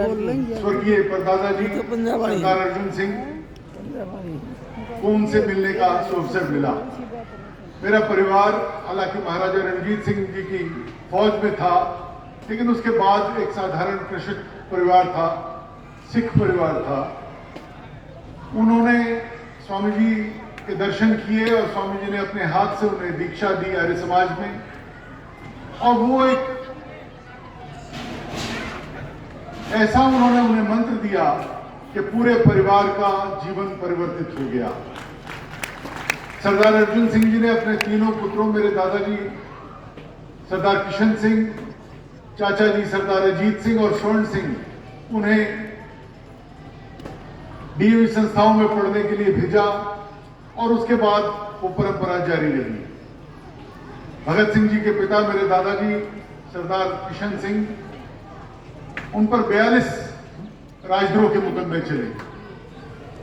स्वर्गीय परदादा जी सरदार अर्जुन सिंह को उनसे मिलने का अवसर मिला। मेरा परिवार हालांकि महाराजा रणजीत सिंह जी की फौज में था, लेकिन उसके बाद एक साधारण कृषक परिवार था, सिख परिवार था। उन्होंने स्वामी जी के दर्शन किए और स्वामी जी ने अपने हाथ से उन्हें दीक्षा दी आर्य समाज में, और वो एक ऐसा उन्होंने उन्हें मंत्र दिया कि पूरे परिवार का जीवन परिवर्तित हो गया। सरदार अर्जुन सिंह जी ने अपने तीनों पुत्रों, मेरे दादाजी सरदार किशन सिंह, चाचा जी सरदार अजीत सिंह और स्वर्ण सिंह, उन्हें डीएवी संस्थाओं में पढ़ने के लिए भेजा और उसके बाद वो परंपरा जारी रही। भगत सिंह जी के पिता मेरे दादाजी सरदार किशन सिंह, उन पर 42 राजद्रोह के मुकदमे चले।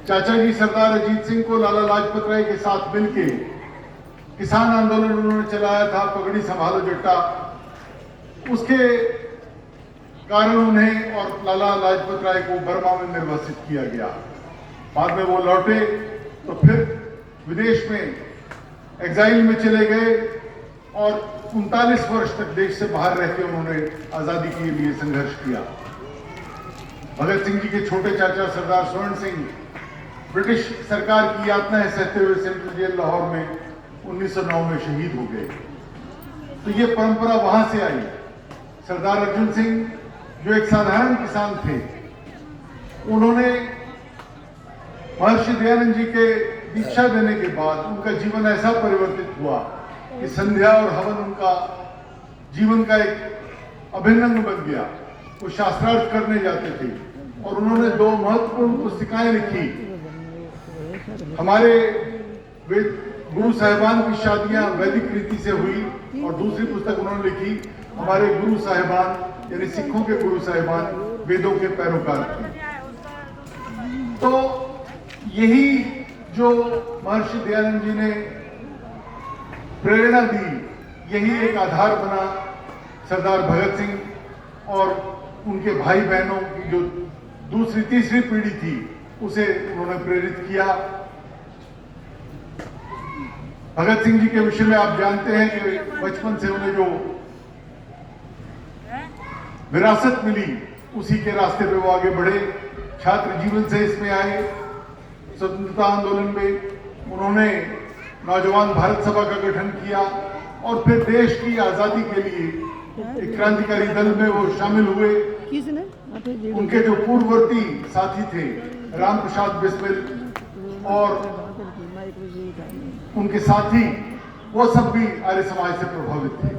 चाचा जी सरदार अजीत सिंह को लाला लाजपत राय के साथ मिलकर किसान आंदोलन उन्होंने चलाया था, पगड़ी संभालो जट्टा। उसके कारण उन्हें और लाला लाजपत राय को बर्मा में निर्वासित किया गया। बाद में वो लौटे तो फिर विदेश में एग्जाइल में चले गए और 39 वर्ष तक देश से बाहर रहकर उन्होंने आजादी के लिए संघर्ष किया। भगत सिंह जी के छोटे चाचा सरदार स्वर्ण सिंह ब्रिटिश सरकार की यातनाएं सहते हुए सेंट्रल जेल लाहौर में 1909 में शहीद हो गए। तो ये परंपरा वहां से आई। सरदार अर्जुन सिंह जो एक साधारण किसान थे, उन्होंने महर्षि दयानंद जी के दीक्षा देने के बाद उनका जीवन ऐसा परिवर्तित हुआ कि संध्या और हवन उनका जीवन का एक अभिन्न अंग बन गया। वो शास्त्रार्थ करने जाते थे और उन्होंने 2 महत्वपूर्ण पुस्तिकाएं लिखी। हमारे गुरु साहिबान की शादियां वैदिक रीति से हुई, और दूसरी पुस्तक उन्होंने लिखी हमारे गुरु साहिबान यानी सिखों के गुरु साहिबान वेदों के पैरोकार थे। तो यही जो महर्षि दयानंद जी ने प्रेरणा दी, यही एक आधार बना सरदार भगत सिंह और उनके भाई बहनों की जो दूसरी तीसरी पीढ़ी थी, उसे उन्होंने प्रेरित किया। भगत सिंह जी के विषय में आप जानते हैं कि बचपन से उन्हें जो विरासत मिली, उसी के रास्ते पे वो आगे बढ़े। छात्र जीवन से इसमें आए। स्वतंत्रता आंदोलन में उन्होंने नौजवान भारत सभा का गठन किया और फिर देश की आजादी के लिए एक क्रांतिकारी दल में वो शामिल हुए। उनके जो पूर्ववर्ती साथी थे राम प्रसाद बिस्मिल और उनके साथी, वो सब भी आर्य समाज से प्रभावित थे।